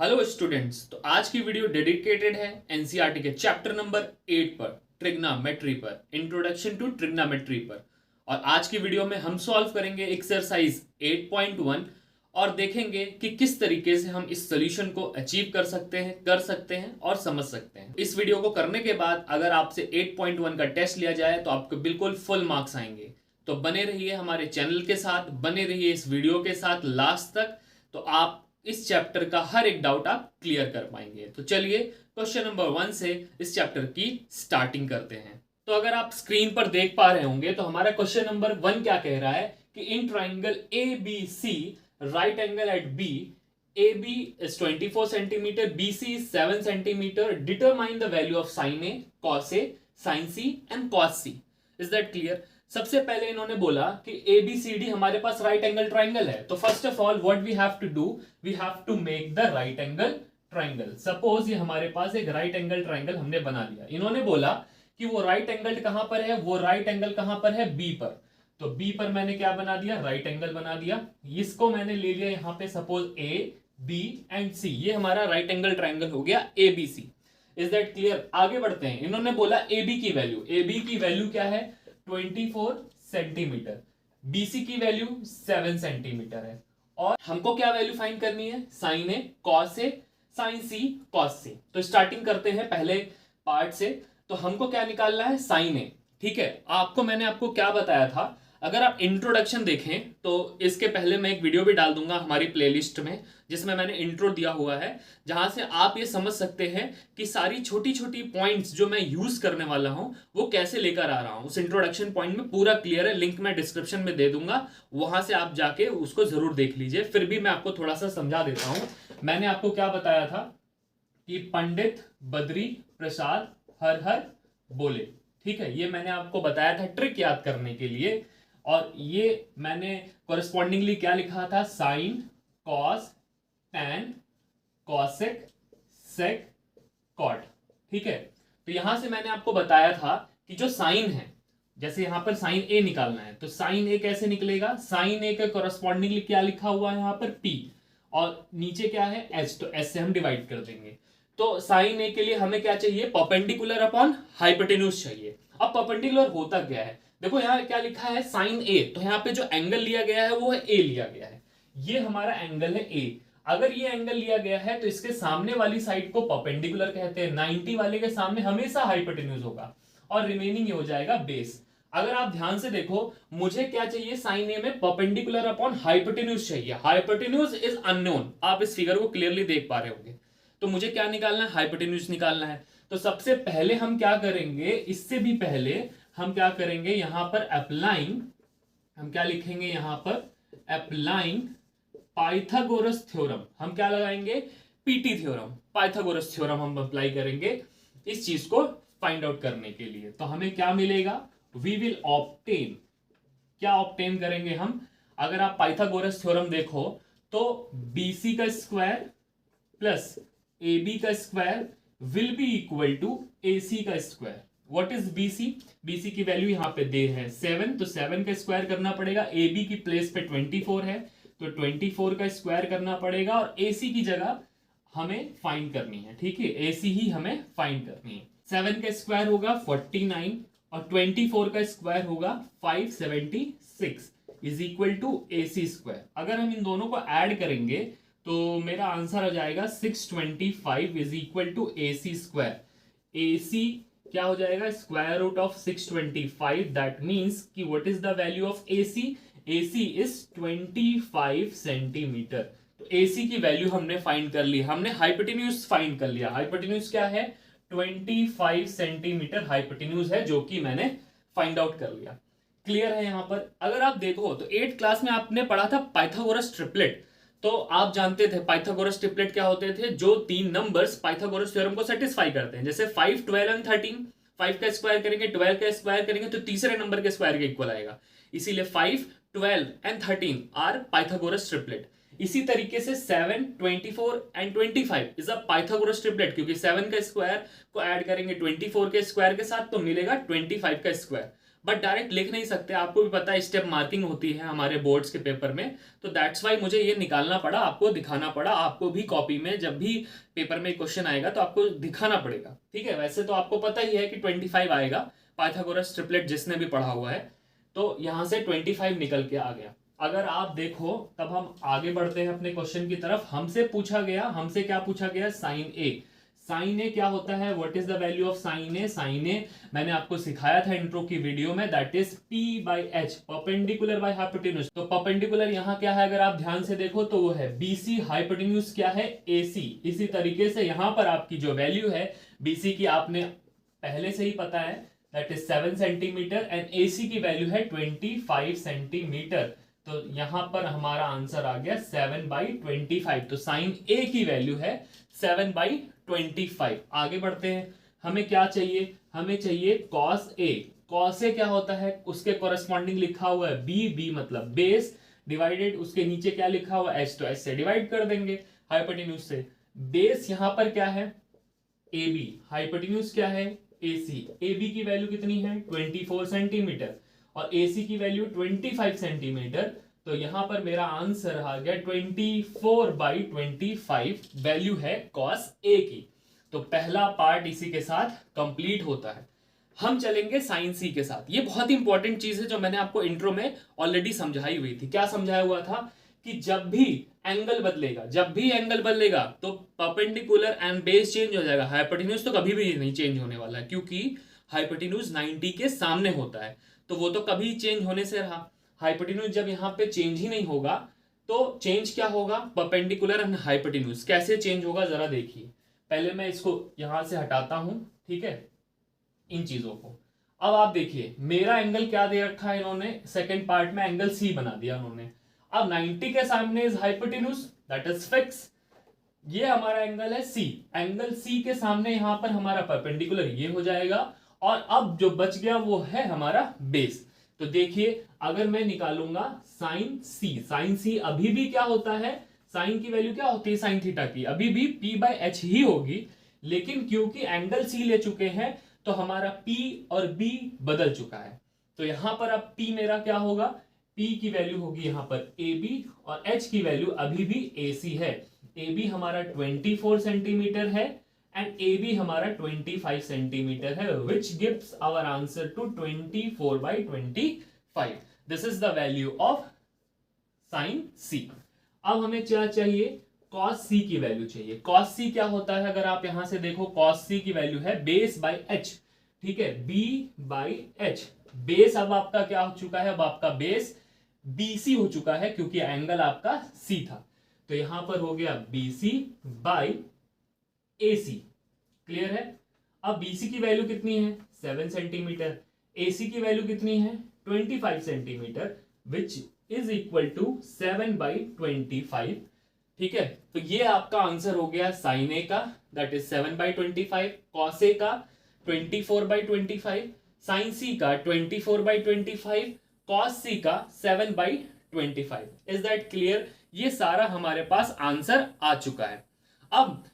Hello students. तो आज की वीडियो डेडिकेटेड है एनसीईआरटी के चैप्टर नंबर 8 पर, ट्रिग्नोमेट्री पर, इंट्रोडक्शन टू ट्रिग्नोमेट्री पर। और आज की वीडियो में हम सॉल्व करेंगे एक्सरसाइज 8.1 और देखेंगे कि किस तरीके से हम इस सोल्यूशन को अचीव कर सकते हैं और समझ सकते हैं। इस वीडियो को करने के बाद अगर आपसे 8.1 का टेस्ट लिया जाए तो आपको बिल्कुल फुल मार्क्स आएंगे। तो बने रहिए हमारे चैनल के साथ, बने रहिए इस वीडियो के साथ लास्ट तक, तो आप इस चैप्टर का हर एक डाउट आप क्लियर कर पाएंगे। तो चलिए क्वेश्चन नंबर 1 से इस चैप्टर की स्टार्टिंग करते हैं। तो अगर आप स्क्रीन पर देख पा रहे होंगे तो हमारा क्वेश्चन नंबर 1 क्या कह रहा है कि in triangle A B C right angle at B, A B is 24 centimetre, B C is 7 centimetre, determine the value of sine A, cos A, sine C and cos C. Is that clear? सबसे पहले इन्होंने बोला कि ABCD हमारे पास right angle triangle है, तो first of all what we have to do, we have to make the right angle triangle. Suppose ये हमारे पास एक राइट एंगल ट्राइंगल हमने बना लिया। इन्होंने बोला कि वो राइट एंगल कहां पर है, वो राइट एंगल कहां पर है, B पर। तो B पर मैंने क्या बना दिया, राइट एंगल बना दिया। इसको मैंने ले लिया यहां पे suppose A, B and C, ये हमारा राइट एंगल ट्राइंगल हो गया ABC। Is that clear? आगे बढ़ते हैं। इन्होंने बोला AB की वैल्यू, AB की वैल्यू क्या है, 24 सेंटीमीटर, BC की वैल्यू 7 सेंटीमीटर है। और हमको क्या वैल्यू फाइंड करनी है, sign A, cos A, sine C, cos सी। तो स्टार्टिंग करते हैं पहले पार्ट से। तो हमको क्या निकालना है, साइन ए। ठीक है, मैंने आपको क्या बताया था, अगर आप इंट्रोडक्शन देखें तो इसके पहले मैं एक वीडियो भी डाल दूंगा हमारी प्लेलिस्ट में जिसमें मैंने इंट्रो दिया हुआ है, जहां से आप ये समझ सकते हैं कि सारी छोटी छोटी पॉइंट्स जो मैं यूज करने वाला हूं वो कैसे लेकर आ रहा हूं। उस इंट्रोडक्शन पॉइंट में पूरा क्लियर है, लिंक मैं डिस्क्रिप्शन में दे दूंगा, वहां से आप जाके उसको जरूर देख लीजिए। फिर भी मैं आपको थोड़ा सा समझा देता हूं। मैंने आपको क्या बताया था कि पंडित बद्री प्रसाद हर हर बोले। ठीक है, ये मैंने आपको बताया था ट्रिक याद करने के लिए। और ये मैंने कॉरेस्पॉन्डिंगली क्या लिखा था, sign, cos, tan, cosec, sec, cot. ठीक है, तो यहां से मैंने आपको बताया था कि जो साइन है, जैसे यहां पर साइन ए निकालना है तो साइन ए कैसे निकलेगा, साइन ए के कॉरेस्पॉन्डिंगली क्या लिखा हुआ है यहां पर, पी, और नीचे क्या है, एच, तो एच से हम डिवाइड कर देंगे। तो साइन ए के लिए हमें क्या चाहिए, परपेंडिकुलर अपॉन हाइपोटेन्यूज चाहिए। अब परपेंडिकुलर होता क्या है, देखो यहाँ क्या लिखा है, साइन ए, तो यहाँ पे जो एंगल लिया गया है वो है ए लिया गया है। ये हमारा एंगल है ए। अगर ये एंगल लिया गया है तो इसके सामने वाली साइड को परपेंडिकुलर कहते हैं। 90 वाले के सामने हमेशा हाइपोटेन्यूज होगा और रिमेनिंग ये हो जाएगा बेस। अगर आप ध्यान से देखो, मुझे क्या चाहिए, साइन ए में परपेंडिकुलर अपॉन हाइपोटेन्यूज चाहिए। हाइपोटेन्यूज इज अननोन, आप इस फिगर को क्लियरली देख पा रहे होंगे। तो मुझे क्या निकालना है, हाइपोटेन्यूज निकालना है। तो सबसे पहले हम क्या करेंगे, इससे भी पहले हम क्या करेंगे, यहां पर अप्लाइंग, हम क्या लिखेंगे यहां पर, अप्लाइंग पाइथागोरस थ्योरम। हम क्या लगाएंगे, पीटी थ्योरम, पाइथागोरस थ्योरम हम अप्लाई करेंगे इस चीज को फाइंड आउट करने के लिए। तो हमें क्या मिलेगा, वी विल ऑब्टेन, क्या ऑब्टेन करेंगे हम, अगर आप पाइथागोरस थ्योरम देखो तो BC का स्क्वायर प्लस AB का square will be equal to AC का square. What is BC, BC की वैल्यू यहां पे दे है 7, तो 7 का स्क्वायर करना पड़ेगा। AB की प्लेस पे 24 है तो 24 का स्क्वायर करना पड़ेगा, और AC की जगह हमें फाइंड करनी है। ठीक है, AC ही हमें फाइंड करनी है। 7 का स्क्वायर होगा 49 और 24 का स्क्वायर होगा 576 is equal to AC square. अगर हम इन दोनों को ऐड करेंगे तो मेरा आंसर आ जाएगा 625 is equal to AC square. AC क्या हो जाएगा, square root of 625, that means कि what is the value of AC, AC is 25 centimetre. तो AC की वैल्यू हमने फाइंड कर ली, हमने हाइपोटेन्यूज फाइंड कर लिया। हाइपोटेन्यूज क्या है, 25 सेंटीमीटर हाइपोटेन्यूज है, जो कि मैंने फाइंड आउट कर लिया। क्लियर है यहां पर? अगर आप देखो तो 8th क्लास में आपने पढ़ा था पाइथागोरस ट्रिपलेट। तो आप जानते थे पाइथागोरस ट्रिपलेट क्या होते थे, जो तीन नंबर्स पाइथागोरस थ्योरम को सेटिस्फाई करते हैं। जैसे 5, 12 एंड 13, 5 का स्क्वायर करेंगे, 12 का स्क्वायर करेंगे तो तीसरे नंबर के स्क्वायर के इक्वल आएगा। इसीलिए 5, 12 एंड 13 आर पाइथागोरस ट्रिपलेट। इसी तरीके से 7, 24 and 25 is a Pythagoras triplet, क्योंकि 7 का स्क्वायर को ऐड करेंगे 24 के स्क्वायर के साथ तो मिलेगा 25 का स्क्वायर। बट डायरेक्ट लिख नहीं सकते, आपको भी पता है स्टेप मार्किंग होती है हमारे बोर्ड्स के पेपर में, तो दैट्स वाई मुझे ये निकालना पड़ा, आपको दिखाना पड़ा। आपको भी कॉपी में जब भी पेपर में क्वेश्चन आएगा तो आपको दिखाना पड़ेगा, ठीक है। वैसे तो आपको पता ही है कि 25 आएगा, पाइथागोरस ट्रिपलेट जिसने भी पढ़ा हुआ है, तो यहां से 25 निकल के आ गया। अगर आप देखो, तब हम आगे बढ़ते हैं अपने क्वेश्चन की तरफ। हमसे पूछा गया, हमसे क्या पूछा गया, साइन ए। साइन ए क्या होता है, what is the value of sine A. Sine A मैंने आपको सिखाया था इंट्रो की वीडियो में, that is P by H, perpendicular by hypotenuse. तो परपेंडिकुलर यहाँ क्या है, अगर आप ध्यान से देखो तो वो है BC, हाइपोटेन्यूज क्या है AC। इसी तरीके से यहाँ पर आपकी जो वैल्यू है BC की आपने पहले से ही पता है, that is 7 centimetre, and AC की वैल्यू है 25 सेंटीमीटर। तो यहां पर हमारा आंसर आ गया 7/25। तो साइन ए की वैल्यू है 7/25। आगे बढ़ते हैं, हमें क्या चाहिए, हमें चाहिए कॉस ए। कॉस ए क्या होता है, उसके कोरस्पॉन्डिंग लिखा हुआ है बी मतलब बेस, डिवाइडेड उसके नीचे क्या लिखा हुआ एच, तो एच से डिवाइड कर देंगे हाइपोटेन्यूज से। बेस यहां पर क्या है ए बी, हाइपोटेन्यूज क्या है AC। AB की वैल्यू कितनी है 24 सेंटीमीटर और AC की वैल्यू 25 सेंटीमीटर। तो यहां पर मेरा आंसर आ गया 24/25 वैल्यू है कॉस A की। तो पहला पार्ट इसी के साथ कंप्लीट होता है। हम चलेंगे साइन सी के साथ। ये बहुत ही इंपॉर्टेंट चीज है जो मैंने आपको इंट्रो में ऑलरेडी समझाई हुई थी। क्या समझाया हुआ था कि जब भी एंगल बदलेगा, जब भी एंगल बदलेगा तो परपेंडिकुलर एंड बेस चेंज हो जाएगा, हाइपोटेन्यूज तो कभी भी नहीं चेंज होने वाला है, क्योंकि हाइपोटेन्यूज 90 के सामने होता है, तो वो तो कभी चेंज होने से रहा। हाइपोटेन्यूज जब यहाँ पे चेंज ही नहीं होगा तो चेंज क्या होगा, परपेंडिकुलर एंड हाइपोटेन्यूज। कैसे चेंज होगा जरा देखिए। पहले मैं इसको यहां से हटाता हूं, ठीक है, इन चीजों को। अब आप देखिए मेरा एंगल क्या दे रखा है इन्होंने, सेकंड पार्ट में एंगल सी बना दिया उन्होंने। अब 90 के सामने is hypotenuse, that is fix. ये हमारा एंगल है सी, एंगल सी के सामने यहां पर हमारा परपेंडिकुलर ये हो जाएगा, और अब जो बच गया वो है हमारा बेस। तो देखिए अगर मैं निकालूंगा साइन सी, साइन सी अभी भी क्या होता है, साइन की वैल्यू क्या होती है साइन थीटा की, अभी भी P/H ही होगी, लेकिन क्योंकि एंगल सी ले चुके हैं तो हमारा P और B बदल चुका है। तो यहां पर अब P मेरा क्या होगा, P की वैल्यू होगी यहां पर AB, और H की वैल्यू अभी भी AC है। AB हमारा 24 सेंटीमीटर है एंड AB हमारा 25 सेंटीमीटर है, which gives our answer to 24/25. This is the value of sin C. अब हमें क्या चाहिए, cos C की वैल्यू चाहिए। cos C क्या होता है, अगर आप यहां से देखो cos C की वैल्यू है बेस बाई H, ठीक है, B/H। बेस अब आपका क्या हो चुका है, अब आपका बेस BC हो चुका है क्योंकि एंगल आपका C था, तो यहां पर हो गया BC बाई AC। क्लियर है। अब BC की वैल्यू कितनी है 7 सेंटीमीटर, AC की वैल्यू कितनी है 25 centimetre, which is equal to 7/25। ठीक है, तो ये आपका आंसर हो गया साइन ए का, दैट इज 7/25, कॉस ए का 24/25, साइन सी का 24/25, कॉस सी का 7/25। Is that clear. ये सारा हमारे पास आंसर आ चुका है। अब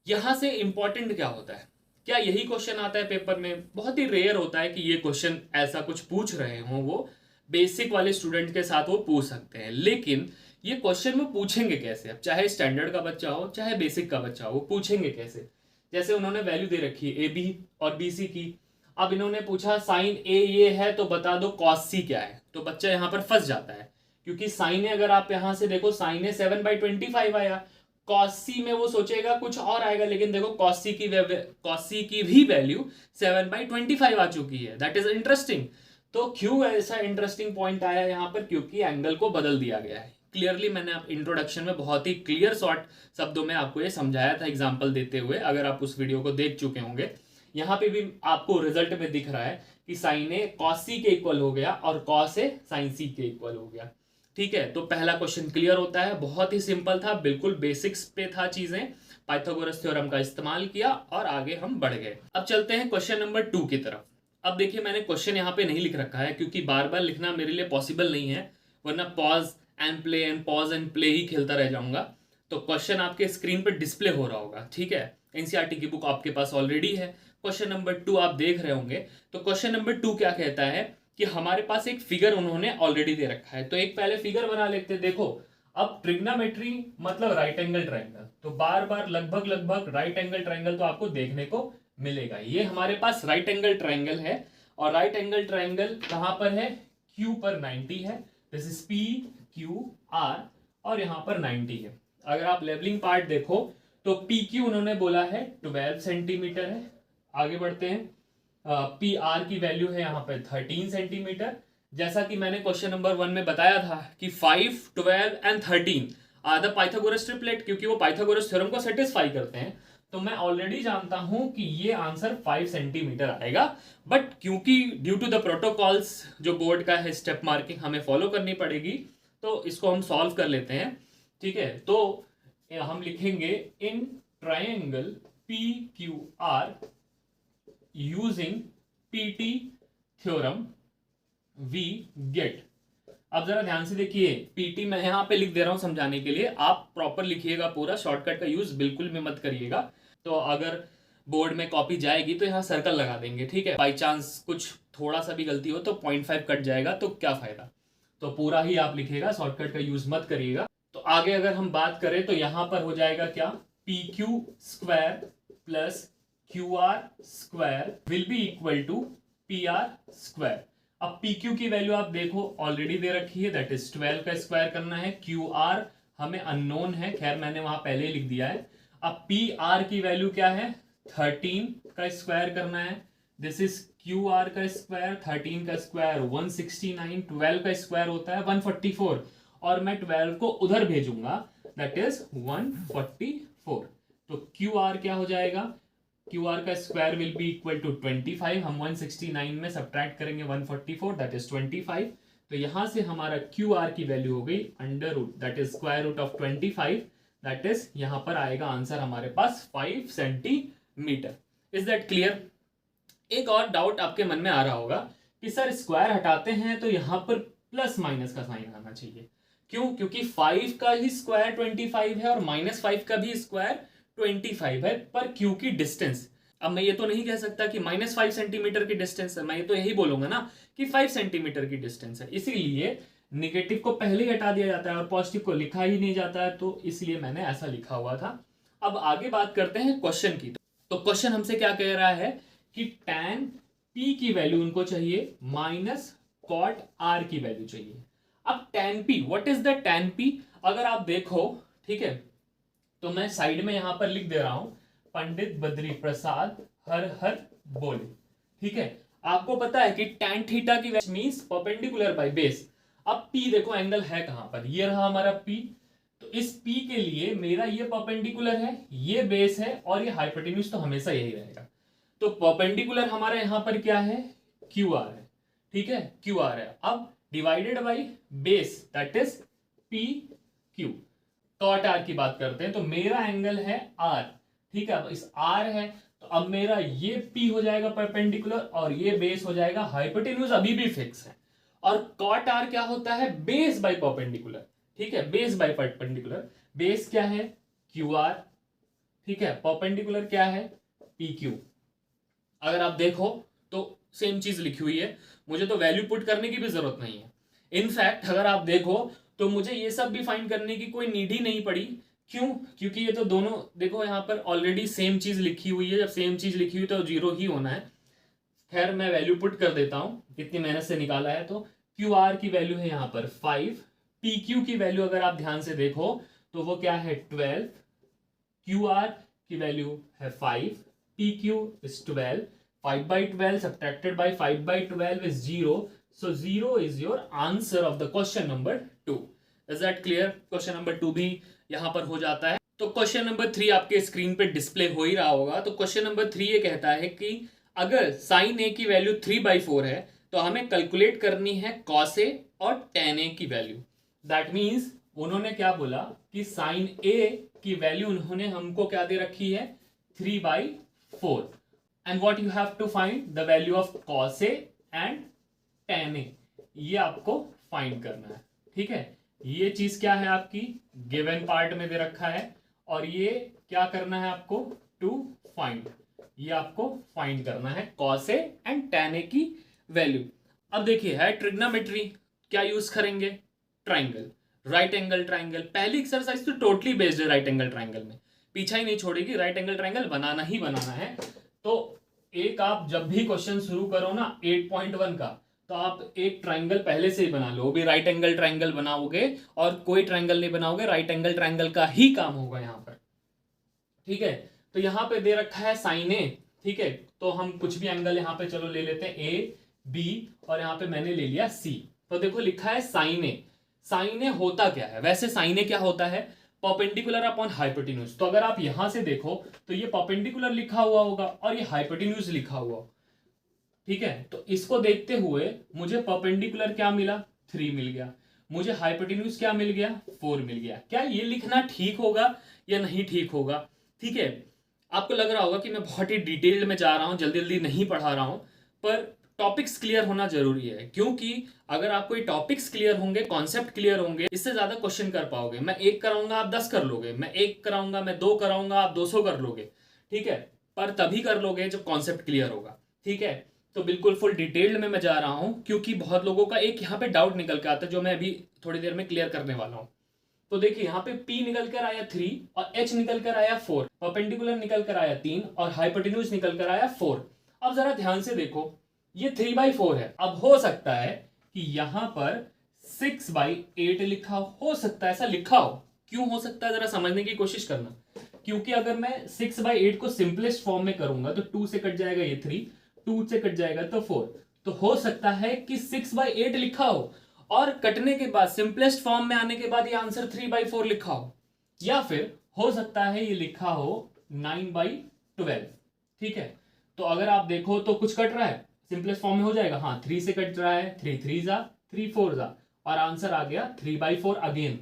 यहां से इंपॉर्टेंट क्या होता है, क्या यही क्वेश्चन आता है पेपर में, बहुत ही रेयर होता है कि ये क्वेश्चन ऐसा कुछ पूछ रहे हो, वो बेसिक वाले स्टूडेंट के साथ वो पूछ सकते हैं, लेकिन ये क्वेश्चन वो पूछेंगे कैसे, अब चाहे स्टैंडर्ड का बच्चा हो चाहे बेसिक का बच्चा हो, वो पूछेंगे कैसे। जैसे उन्होंने वैल्यू दे रखी है AB और BC की, अब इन्होंने पूछा साइन ए ये है तो बता दो कॉस सी क्या है, तो बच्चा यहां पर फंस जाता है, क्योंकि साइन ए अगर आप यहां से देखो साइन ए 7/25 आया, कॉस सी में वो सोचेगा कुछ और आएगा, लेकिन देखो कॉस सी की भी वैल्यू 7/25 आ चुकी है, दैट इज इंटरेस्टिंग। तो क्यों ऐसा इंटरेस्टिंग पॉइंट आया यहाँ पर, क्योंकि एंगल को बदल दिया गया है। क्लियरली मैंने आप इंट्रोडक्शन में बहुत ही क्लियर शॉर्ट शब्दों में आपको ये समझाया था एग्जांपल देते हुए, अगर आप उस वीडियो को देख चुके होंगे। यहाँ पे भी आपको रिजल्ट में दिख रहा है कि साइन ए कॉस सी के इक्वल हो गया और कॉस ए साइन सी के इक्वल हो गया। ठीक है, तो पहला क्वेश्चन क्लियर होता है, बहुत ही सिंपल था, बिल्कुल बेसिक्स पे था चीजें, पाइथागोरस थ्योरम का इस्तेमाल किया और आगे हम बढ़ गए। अब चलते हैं क्वेश्चन नंबर 2 की तरफ। अब देखिए मैंने क्वेश्चन यहाँ पे नहीं लिख रखा है क्योंकि बार बार लिखना मेरे लिए पॉसिबल नहीं है, वरना पॉज एंड प्ले ही खेलता रह जाऊंगा। तो क्वेश्चन आपके स्क्रीन पर डिस्प्ले हो रहा होगा, ठीक है, एनसीईआरटी की बुक आपके पास ऑलरेडी है। क्वेश्चन नंबर 2 आप देख रहे होंगे। तो क्वेश्चन नंबर 2 क्या कहता है कि हमारे पास एक फिगर उन्होंने ऑलरेडी दे रखा है। तो एक पहले फिगर बना लेते हैं। देखो, अब ट्रिग्नोमेट्री मतलब राइट एंगल ट्रायंगल, तो बार बार लगभग लगभग राइट एंगल ट्रायंगल तो आपको देखने को मिलेगा। ये हमारे पास राइट एंगल ट्रायंगल है, और राइट एंगल ट्रायंगल कहां पर है? Q पर 90 है, this is P Q R, और यहां पर 90 है। अगर आप लेवलिंग पार्ट देखो तो PQ उन्होंने बोला है 12 सेंटीमीटर है। आगे बढ़ते हैं, PR की वैल्यू है यहाँ पे 13 सेंटीमीटर। जैसा कि मैंने क्वेश्चन नंबर 1 में बताया था कि 5, 12 and 13 are the Pythagoras triplet, क्योंकि वो पाइथागोरस थ्योरम को सेटिस्फाई करते हैं। तो मैं ऑलरेडी जानता हूं कि ये आंसर 5 सेंटीमीटर आएगा, बट क्योंकि ड्यू टू द प्रोटोकॉल्स जो बोर्ड का है, स्टेप मार्किंग हमें फॉलो करनी पड़ेगी, तो इसको हम सॉल्व कर लेते हैं। ठीक है, तो हम लिखेंगे in triangle PQR using PT theorem we get. अब जरा ध्यान से देखिए, PT मैं यहां पे लिख दे रहा हूं समझाने के लिए, आप प्रॉपर लिखिएगा, पूरा शॉर्टकट का यूज बिल्कुल भी मत करिएगा। तो अगर बोर्ड में कॉपी जाएगी तो यहाँ सर्कल लगा देंगे, ठीक है। बाई चांस कुछ थोड़ा सा भी गलती हो तो 0.5 कट जाएगा, तो क्या फायदा। तो पूरा ही आप लिखेगा, शॉर्टकट का यूज मत करिएगा। तो आगे अगर हम बात करें तो यहां पर हो जाएगा क्या? PQ square plus QR square will be equal to PR square. अब PQ की वैल्यू आप देखो ऑलरेडी दे रखी है, दैट इज 12 का स्क्वायर करना है। QR हमें अननोन है, खैर मैंने वहां पहले लिख दिया है। अब PR की वैल्यू क्या है? 13 का स्क्वायर करना है, दिस इज QR का स्क्वायर। 13 का स्क्वायर 169, 12 का स्क्वायर होता है 144, और मैं 12 को उधर भेजूंगा, दैट इज 144। तो QR क्या हो जाएगा? QR का square will be equal to 25। हम 169 में सब्ट्रैक्ट करेंगे 144, दैट इज 25। तो यहां से हमारा QR की वैल्यू हो गई under root, that is square root of 25, that is यहां पर आएगा आंसर हमारे पास 5 सेंटीमीटर। Is that clear? एक और डाउट आपके मन में आ रहा होगा कि सर स्क्वायर हटाते हैं तो यहां पर प्लस माइनस का साइन आना चाहिए, क्यों? क्योंकि 5 का ही स्क्वायर 25 है और -5 का भी स्क्वायर 25 है, पर क्यू की डिस्टेंस, अब मैं ये तो नहीं कह सकता कि -5 सेंटीमीटर की डिस्टेंस है, मैं ये तो यही बोलूंगा ना कि 5 सेंटीमीटर की डिस्टेंस है। इसीलिए निगेटिव को पहले ही हटा दिया जाता है और पॉजिटिव को लिखा ही नहीं जाता है, तो इसलिए मैंने ऐसा लिखा हुआ था। अब आगे बात करते हैं क्वेश्चन की। तो क्वेश्चन हमसे क्या कह रहा है कि tan P की वैल्यू उनको चाहिए माइनस cot R की वैल्यू चाहिए। अब tan P, what is the tan P? अगर आप देखो, ठीक है, तो मैं साइड में यहां पर लिख दे रहा हूं, पंडित बद्री प्रसाद हर हर बोले। ठीक है, आपको पता है कि tan थीटा की value means perpendicular by base. अब P देखो एंगल है कहां पर, ये रहा हमारा P। तो इस P के लिए मेरा ये परपेंडिकुलर है, ये बेस है, और ये हाइपोटेन्यूज तो हमेशा यही रहेगा। तो परपेंडिकुलर हमारा यहां पर क्या है? QR है, ठीक है, QR है। अब divided by base, that is PQ। Cot R की बात करते हैं, तो मेरा एंगल है R, ठीक है। अब इस R है, तो अब मेरा ये P हो जाएगा परपेंडिकुलर, और ये बेस हो जाएगा हाइपोटेन्यूज, अभी भी फिक्स है। और कॉट R क्या होता है? बेस बाई परपेंडिकुलर, ठीक है, बेस बाई परपेंडिकुलर। बेस क्या है? QR, ठीक है, परपेंडिकुलर क्या है? PQ। अगर आप देखो तो सेम चीज लिखी हुई है, मुझे तो वैल्यू पुट करने की भी जरूरत नहीं है। इनफैक्ट अगर आप देखो तो मुझे ये सब भी फाइंड करने की कोई नीड ही नहीं पड़ी। क्यों? क्योंकि ये तो दोनों देखो यहाँ पर ऑलरेडी सेम चीज लिखी हुई है, जब सेम चीज लिखी हुई तो जीरो ही होना है। खैर मैं वैल्यू पुट कर देता हूँ, इतनी मेहनत से निकाला है। तो QR की वैल्यू है यहाँ पर 5, PQ की वैल्यू अगर आप ध्यान से देखो तो वो क्या है? 12। QR की वैल्यू है 5, PQ is 12, 5 by 12 subtracted by 5 by 12 is 0. So 0 is your answer of the question number 2. Is that clear? Question number 2 भी यहां पर हो जाता है। तो क्वेश्चन नंबर 3 आपके स्क्रीन पे डिस्प्ले हो ही रहा होगा। तो क्वेश्चन नंबर 3 ये कहता है कि अगर sin A की वैल्यू 3/4 है तो हमें कैलकुलेट करनी है cos A और tan A की वैल्यू। दैट मीन्स उन्होंने क्या बोला कि sin A की वैल्यू उन्होंने हमको क्या दे रखी है? 3/4, and what you have to find the value of cos A and tan A, ये आपको फाइंड करना है, ठीक है। ये चीज क्या है? आपकी गिवन पार्ट में दे रखा है, और ये क्या करना है आपको? टू फाइंड, ये आपको फाइंड करना है cos A and tan A की वैल्यू। अब देखिए है ट्रिग्नोमेट्री, क्या यूज करेंगे, ट्राइंगल, राइट एंगल ट्राइंगल। पहली एक्सरसाइज तो टोटली बेस्ड है राइट एंगल ट्राइंगल में, पीछा ही नहीं छोड़ेगी, राइट एंगल ट्राइंगल बनाना ही बनाना है। तो एक आप जब भी क्वेश्चन शुरू करो ना 8.1 का, तो आप एक ट्राइंगल पहले से ही बना लो, वो भी राइट एंगल ट्राइंगल बनाओगे, और कोई ट्राइंगल नहीं बनाओगे, राइट एंगल ट्राइंगल का ही काम होगा यहाँ पर। ठीक है, तो यहाँ पे दे रखा है साइन ए, ठीक है, तो हम कुछ भी एंगल यहाँ पे चलो ले लेते हैं, ए बी, और यहाँ पे मैंने ले लिया सी। तो देखो लिखा है साइन ए। साइन ए होता क्या है, वैसे साइन ए क्या होता है, परपेंडिकुलर अपॉन हाइपोटेन्यूज। तो अगर आप यहां से देखो तो ये परपेंडिकुलर लिखा हुआ होगा और ये हाइपोटेन्यूज लिखा हुआ। ठीक है, तो इसको देखते हुए मुझे परपेंडिकुलर क्या मिला, 3 मिल गया, मुझे हाइपोटेन्यूज क्या मिल गया, 4 मिल गया। क्या ये लिखना ठीक होगा या नहीं ठीक होगा? ठीक है, आपको लग रहा होगा कि मैं बहुत ही डिटेल्ड में जा रहा हूं, जल्दी जल्दी नहीं पढ़ा रहा हूं, पर टॉपिक्स क्लियर होना जरूरी है, क्योंकि अगर आपको ये टॉपिक्स क्लियर होंगे, कॉन्सेप्ट क्लियर होंगे, इससे ज्यादा क्वेश्चन कर पाओगे। मैं एक कराऊंगा आप 10 कर लोगे, मैं एक कराऊंगा, मैं 2 कराऊंगा आप 200 कर लोगे। ठीक है, पर तभी कर लोगे जब कॉन्सेप्ट क्लियर होगा। ठीक है, तो बिल्कुल फुल डिटेल्ड में मैं जा रहा हूं, क्योंकि बहुत लोगों का एक यहाँ पे डाउट निकल के आता है, जो मैं अभी थोड़ी देर में क्लियर करने वाला हूं। तो देखिए यहाँ पे P निकल कर आया 3 और H निकल कर आया 4, परपेंडिकुलर निकल कर आया 3 और हाइपोटेन्यूज निकल कर आया 4। अब जरा ध्यान से देखो, ये 3/4 है। अब हो सकता है कि यहां पर 6/8 लिखा हो सकता है, ऐसा लिखा हो। क्यों हो सकता है, जरा समझने की कोशिश करना। क्योंकि अगर मैं 6/8 को सिंपलेस्ट फॉर्म में करूंगा तो 2 से कट जाएगा ये 3, 2 से कट जाएगा तो 4, तो हो सकता है कि 6/8 लिखा हो और कटने के बाद सिंपलेस्ट फॉर्म में आने के बाद ये आंसर 3/4 लिखा हो, या फिर हो सकता है ये लिखा हो 9/12। ठीक है, तो अगर आप देखो तो कुछ कट रहा है, सिंपलेस्ट फॉर्म में हो जाएगा, हाँ 3 से कट रहा है, 3 3 जा 3 4 जा, और आंसर आ गया 3/4 अगेन।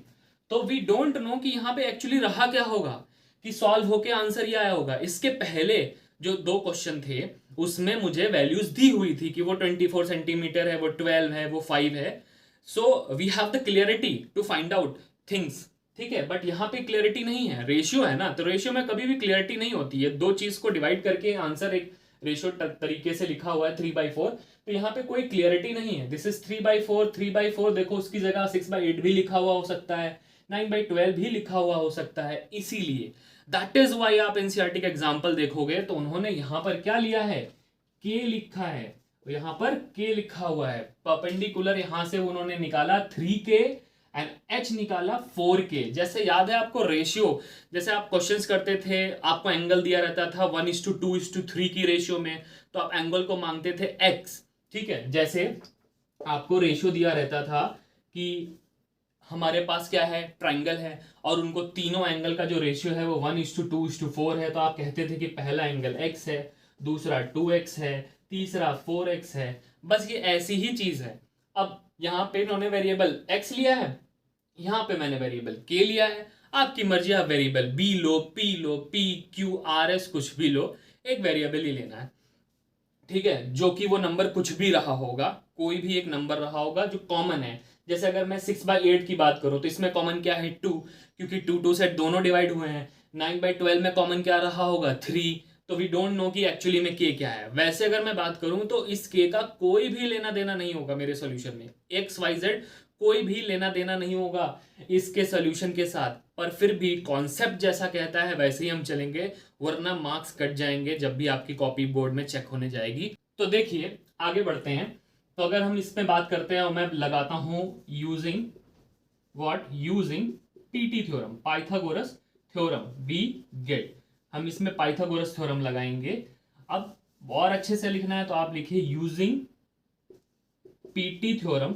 तो वी डोंट नो कि यहाँ पे एक्चुअली रहा क्या होगा, कि सॉल्व होके आंसर ये आया होगा। इसके पहले जो 2 क्वेश्चन थे उसमें मुझे वैल्यूज दी हुई थी कि वो 24 सेंटीमीटर है, वो 12 है, वो 5 है। So we have the clarity to find out things. ठीक है, बट यहाँ पे क्लियरिटी नहीं है, रेशियो है ना, तो रेशियो में कभी भी क्लियरिटी नहीं होती है। 2 चीज को डिवाइड करके आंसर एक रेशियो तरीके से लिखा हुआ है 3/4, तो यहाँ पे कोई क्लियरिटी नहीं है। दिस इज 3/4, 3/4 देखो उसकी जगह 6/8 भी लिखा हुआ हो सकता है, 9/12 भी लिखा हुआ हो सकता है। इसीलिए दैट इज वाई आप एनसीईआरटी का एग्जाम्पल देखोगे तो उन्होंने यहाँ पर क्या लिया है, के लिखा है, यहाँ पर के लिखा हुआ है। परपेंडिकुलर यहां से उन्होंने निकाला 3K एंड H निकाला 4K। जैसे याद है आपको रेशियो, जैसे आप क्वेश्चंस करते थे, आपको एंगल दिया रहता था 1:2:3 की रेशियो में, तो आप एंगल को मांगते थे x। ठीक है, जैसे आपको रेशियो दिया रहता था कि हमारे पास क्या है, ट्राइंगल है, और उनको तीनों एंगल का जो रेशियो है वो 1:2:4 है, तो आप कहते थे कि पहला एंगल x है, दूसरा 2x है, तीसरा 4x है। बस ये ऐसी ही चीज है। अब यहाँ पे इन्होंने वेरिएबल x लिया है, यहाँ पे मैंने वेरिएबल k लिया है। आपकी मर्जी, आप वेरिएबल b लो, p लो, p q r s कुछ भी लो, एक वेरिएबल ही लेना है। ठीक है, जो कि वो नंबर कुछ भी रहा होगा, कोई भी एक नंबर रहा होगा जो कॉमन है। जैसे अगर मैं 6/8 की बात करूं तो इसमें कॉमन क्या है, 2, क्योंकि 2 से दोनों डिवाइड हुए हैं। 9/12 में कॉमन क्या रहा होगा, 3। तो वी डोंट नो कि एक्चुअली में के क्या है। वैसे अगर मैं बात करूं तो इस के का कोई भी लेना देना नहीं होगा मेरे सोल्यूशन में, XYZ कोई भी लेना देना नहीं होगा इसके सोल्यूशन के साथ। पर फिर भी कॉन्सेप्ट जैसा कहता है वैसे ही हम चलेंगे, वरना मार्क्स कट जाएंगे जब भी आपकी कॉपी बोर्ड में चेक होने जाएगी। तो देखिए आगे बढ़ते हैं। तो अगर हम इसमें बात करते हैं और मैं लगाता हूं using PT theorem, Pythagoras theorem, we get, हम इसमें पाइथागोरस थ्योरम लगाएंगे। अब और अच्छे से लिखना है तो आप लिखिए using PT theorem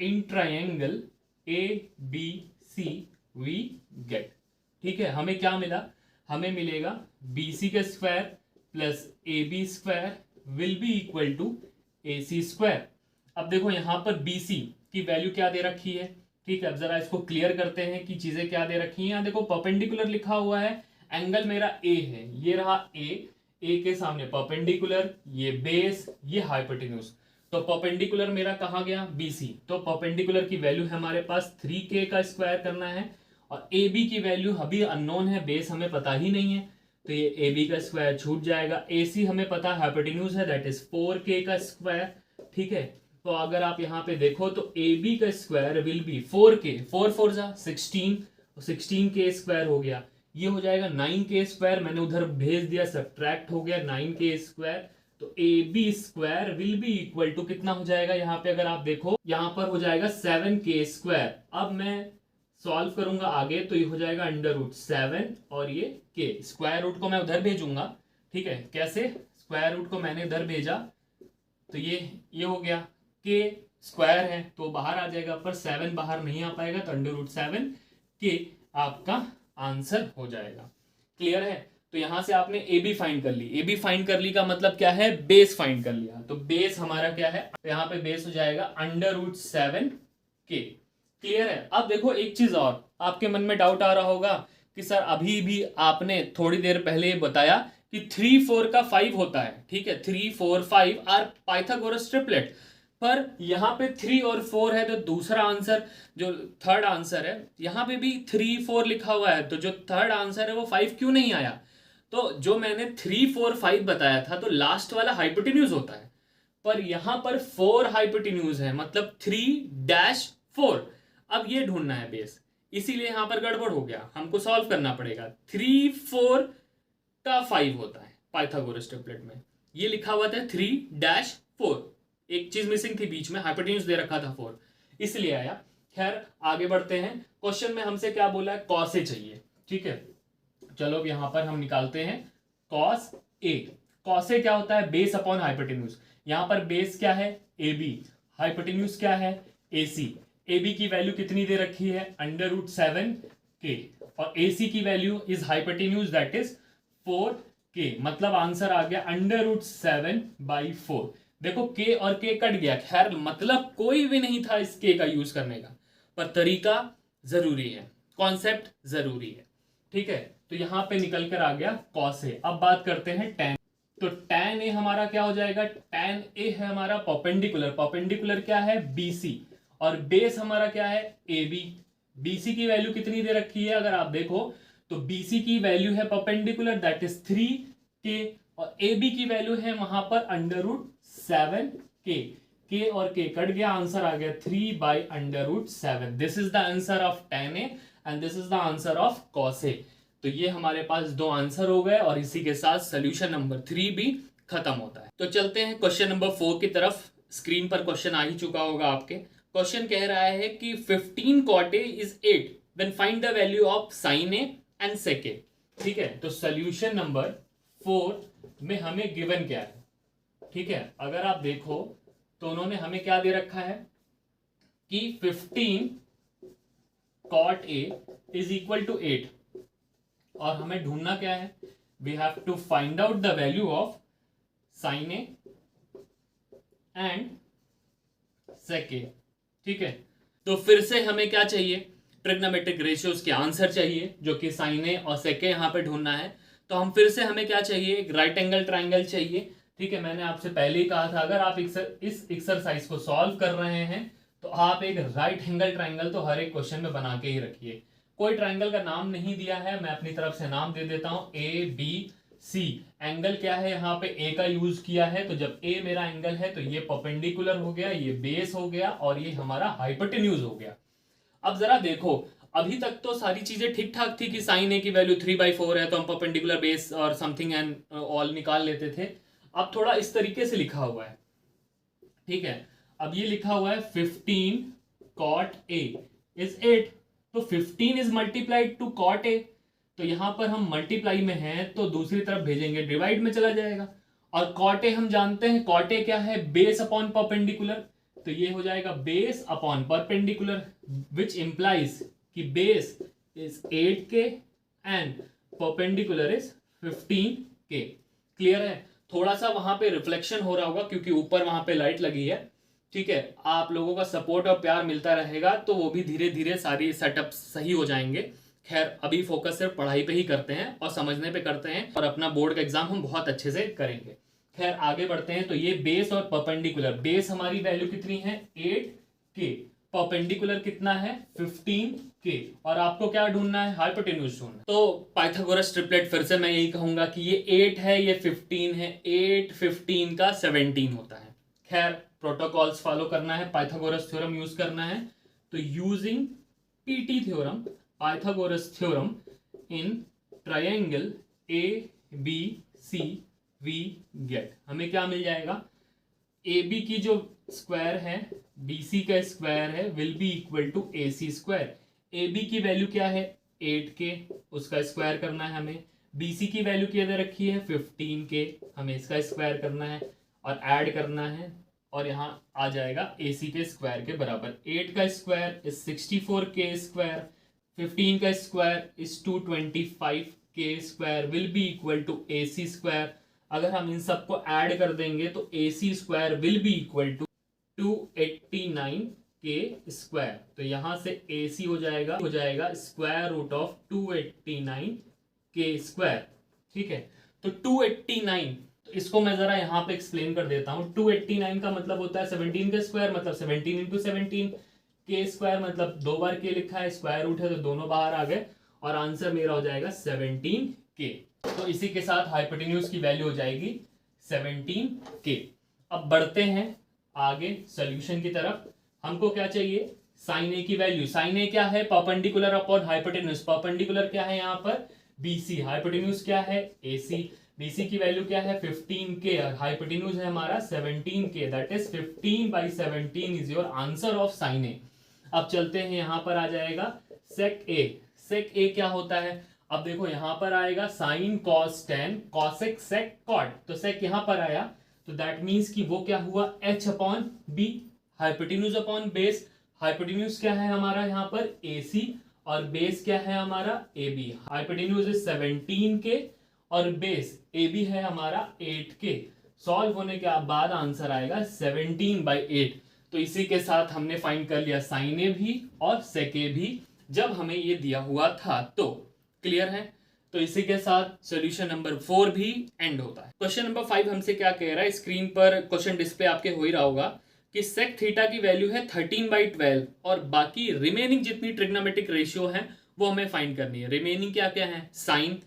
in triangle ABC we get. ठीक है, हमें क्या मिला, हमें मिलेगा BC का square plus AB square will be equal to AC square. अब देखो यहां पर BC की वैल्यू क्या दे रखी है। ठीक है, अब जरा इसको क्लियर करते हैं कि चीजें क्या दे रखी हैं। देखो परपेंडिकुलर लिखा हुआ है, एंगल मेरा A है, ये रहा A के सामने परपेंडिकुलर, ये बेस, ये हाइपोटेन्यूज। तो परपेंडिकुलर मेरा कहाँ गया, BC। तो परपेंडिकुलर की वैल्यू है हमारे पास 3K का स्क्वायर करना है, और AB की वैल्यू अभी अननोन है, बेस हमें पता ही नहीं है, तो ये AB का स्क्वायर छूट जाएगा। AC हमें पता है हाइपोटेन्यूज है, दैट इज 4K का स्क्वायर। ठीक है, तो अगर आप यहाँ पे देखो तो ए बी का स्क्वायर विल बी 4k, 4 4 जा 16, 16k स्क्वायर हो गया। ये हो जाएगा 9k स्क्वायर, मैंने उधर भेज दिया, सब्ट्रैक्ट हो गया 9k स्क्वायर। तो A B square will be equal to कितना हो जाएगा, यहाँ पे अगर आप देखो यहाँ पर हो जाएगा 7k स्क्वायर। अब मैं सॉल्व करूंगा आगे, तो ये हो जाएगा अंडर रूट 7 और ये k, स्क्वायर रूट को मैं उधर भेजूंगा। ठीक है, कैसे, स्क्वायर रूट को मैंने इधर भेजा तो ये हो गया, k स्क्वायर है तो बाहर आ जाएगा, पर 7 बाहर नहीं आ पाएगा, तो अंडर रूट 7 k आपका आंसर हो जाएगा। क्लियर है। तो यहां से आपने ए बी फाइंड कर ली। ए बी फाइंड कर ली का मतलब क्या है, बेस फाइंड कर लिया। तो बेस हमारा क्या है, तो यहाँ पे बेस हो जाएगा अंडर रूट 7k। क्लियर है। अब देखो एक चीज और, आपके मन में डाउट आ रहा होगा कि सर अभी भी आपने थोड़ी देर पहले बताया कि 3 4 का 5 होता है। ठीक है, 3 4 5 आर पाइथागोरस ट्रिपलेट, पर यहाँ पे 3 और 4 है, तो दूसरा आंसर जो थर्ड आंसर है यहाँ पे भी 3 4 लिखा हुआ है, तो जो थर्ड आंसर है वो 5 क्यों नहीं आया। तो जो मैंने 3 4 5 बताया था, तो लास्ट वाला हाइपोटेन्यूज होता है, पर यहां पर 4 हाइपोटेन्यूज है, मतलब 3-4। अब ये ढूंढना है बेस, इसीलिए यहां पर गड़बड़ हो गया, हमको सॉल्व करना पड़ेगा। 3 4 का 5 होता है पाइथागोरस ट्रिपलेट में, ये लिखा हुआ था 3-4, एक चीज मिसिंग थी बीच में, हाइपोटेन्यूज दे रखा था 4, इसलिए आया। खैर आगे बढ़ते हैं। क्वेश्चन में हमसे क्या बोला है, कॉस ए चाहिए। ठीक है, चलो अब यहां पर हम निकालते हैं कॉस ए। कॉस ए क्या होता है, बेस अपॉन हाइपोटेन्यूज। यहां पर बेस क्या है, ए बी, हाइपोटेन्यूज क्या है, ए सी। ए बी की वैल्यू कितनी दे रखी है, अंडर रूट 7k, और ए सी की value is hypotenuse that is 4k, मतलब आंसर आ गया अंडर रूट 7/4। देखो k और k कट गया, खैर मतलब कोई भी नहीं था इस k का यूज करने का, पर तरीका जरूरी है, कॉन्सेप्ट जरूरी है। ठीक है, तो यहां पे निकल कर आ गया कॉस ए। अब बात करते हैं tan। तो tan ए हमारा क्या हो जाएगा, tan ए है हमारा परपेंडिकुलर, परपेंडिकुलर क्या है BC, और बेस हमारा क्या है AB। BC की वैल्यू कितनी दे रखी है, अगर आप देखो तो BC की वैल्यू है परपेंडिकुलर दैट इज 3k, और AB की वैल्यू है वहां पर अंडर रूट 7k। k और k कट गया, आंसर आ गया 3/√7। This is the answer of tan A and this is the answer of cos ए। तो ये हमारे पास दो आंसर हो गए, और इसी के साथ सोल्यूशन नंबर 3 भी खत्म होता है। तो चलते हैं क्वेश्चन नंबर 4 की तरफ। स्क्रीन पर क्वेश्चन आ ही चुका होगा आपके। क्वेश्चन कह रहा है कि 15 cot a is 8, then find the value of sin a and sec a। ठीक है, तो सोल्यूशन नंबर 4 में हमें गिवन क्या है। ठीक है, अगर आप देखो तो उन्होंने हमें क्या दे रखा है कि 15 cot a is equal to 8, और हमें ढूंढना क्या है, we have to find out the value of sine A and sec A. ठीक है, तो फिर से हमें क्या चाहिए, ट्रिग्नोमेट्रिक रेशियोज के आंसर चाहिए, जो कि साइन ए और सेक ए यहां पे ढूंढना है। तो हम फिर से हमें क्या चाहिए, एक राइट एंगल ट्राइंगल चाहिए। ठीक है, मैंने आपसे पहले ही कहा था, अगर आप इस एक्सरसाइज को सॉल्व कर रहे हैं तो आप एक राइट एंगल ट्राइंगल तो हर एक क्वेश्चन में बना के ही रखिए। कोई ट्राइंगल का नाम नहीं दिया है, मैं अपनी तरफ से नाम दे देता हूं, ABC। एंगल क्या है, यहाँ पे A का यूज किया है, तो जब A मेरा एंगल है तो ये परपेंडिकुलर हो गया, ये बेस हो गया, और ये हमारा हाइपोटेन्यूज हो गया। अब जरा देखो, अभी तक तो सारी चीजें ठीक ठाक थी कि साइन ए की वैल्यू 3/4 है, तो हम परपेंडिकुलर बेस और समथिंग एंड ऑल निकाल लेते थे। अब थोड़ा इस तरीके से लिखा हुआ है। ठीक है, अब ये लिखा हुआ है 15 cot a is 8, तो 15 is multiplied to cot a, तो यहां पर हम मल्टीप्लाई में हैं तो दूसरी तरफ भेजेंगे, डिवाइड में चला जाएगा। और cot a हम जानते हैं, cot a क्या है, बेस अपॉन परपेंडिकुलर, तो ये हो जाएगा base upon perpendicular, which implies कि base is 8k and perpendicular is 15k। Clear है। थोड़ा सा वहां पे रिफ्लेक्शन हो रहा होगा क्योंकि ऊपर वहां पे लाइट लगी है। ठीक है, आप लोगों का सपोर्ट और प्यार मिलता रहेगा तो वो भी धीरे धीरे सारी सेटअप सही हो जाएंगे। खैर अभी फोकस सिर्फ पढ़ाई पे ही करते हैं और समझने पे करते हैं, और अपना बोर्ड का एग्जाम हम बहुत अच्छे से करेंगे। खैर आगे बढ़ते हैं। तो ये बेस और परपेंडिकुलर, बेस हमारी वैल्यू कितनी है 8k, परपेंडिकुलर कितना है 15k, और आपको क्या ढूंढना है, हाइपोटेन्यूज ढूंढना। तो पाइथागोरस ट्रिपलेट फिर से मैं यही कहूंगा कि ये 8 है, ये 15 है, 8 15 का 17 होता है। खैर प्रोटोकॉल्स फॉलो करना है, पाइथागोरस थ्योरम यूज करना है। तो using PT theorem, Pythagoras theorem in triangle A B C we get, हमें क्या मिल जाएगा, ए बी की जो स्क्वायर है बी सी का स्क्वायर है will be equal to A C square. A B की वैल्यू क्या है 8k, उसका स्क्वायर करना है हमें। बी सी की वैल्यू क्या दे रखी है 15k, हमें इसका स्क्वायर करना है और ऐड करना है, और यहाँ आ जाएगा ए सी के स्क्वायर के बराबर। 8 का स्क्वायर इज 64k स्क्वायर, 15 का square is 225k square will be equal to A C square. अगर हम इन सबको ऐड कर देंगे तो A C square will be equal to 289k square. तो यहां से ए सी हो जाएगा square root of 289k square. ठीक है, तो 289, तो इसको मैं जरा यहाँ पे एक्सप्लेन कर देता हूँ। 289 का मतलब होता है 17 का स्क्वायर, मतलब 17 इंटू 17, के स्क्वायर मतलब 2 बार के लिखा है, स्क्वायर रूट है तो दोनों बाहर आ गए, और आंसर मेरा हो जाएगा 17k। तो इसी के साथ हाइपोटेन्यूज की वैल्यू हो जाएगी 17k। अब बढ़ते हैं आगे सॉल्यूशन की तरफ। हमको क्या चाहिए, साइन ए की वैल्यू। साइन ए क्या है, परपेंडिकुलर अपॉन हाइपोटेन्यूज। परपेंडिकुलर क्या है यहाँ पर BC, हाइपोटेन्यूज क्या है AC। BC की वैल्यू क्या है 15k और हाइपोटेन्यूज है हमारा 17k, that is 15/17 is your answer of sine A. अब चलते हैं, यहाँ पर आ जाएगा सेक ए। सेक ए क्या होता है, अब देखो यहाँ पर आएगा sine cos tan cosec sec cot, तो सेक यहाँ पर आया तो दैट मीन्स कि वो क्या हुआ h upon B, hypotenuse upon base. Hypotenuse क्या है हमारा यहाँ पर AC और बेस क्या है हमारा AB। हाइपोटेन्यूज इज 17k और बेस AB है हमारा 8k। सॉल्व होने के बाद आंसर आएगा 17/8। तो इसी के साथ हमने फाइंड कर लिया साइन ए भी और सेक ए भी जब हमें ये दिया हुआ था। तो क्लियर है, तो इसी के साथ सॉल्यूशन नंबर 4 भी एंड होता है। क्वेश्चन नंबर 5 हमसे क्या कह रहा है, स्क्रीन पर क्वेश्चन डिस्प्ले आपके हो ही रहा होगा कि सेक थीटा की वैल्यू है 13/12 और बाकी रिमेनिंग जितनी ट्रिग्नोमेट्रिक रेशियो है वो हमें फाइंड करनी है। रिमेनिंग क्या क्या है, sine,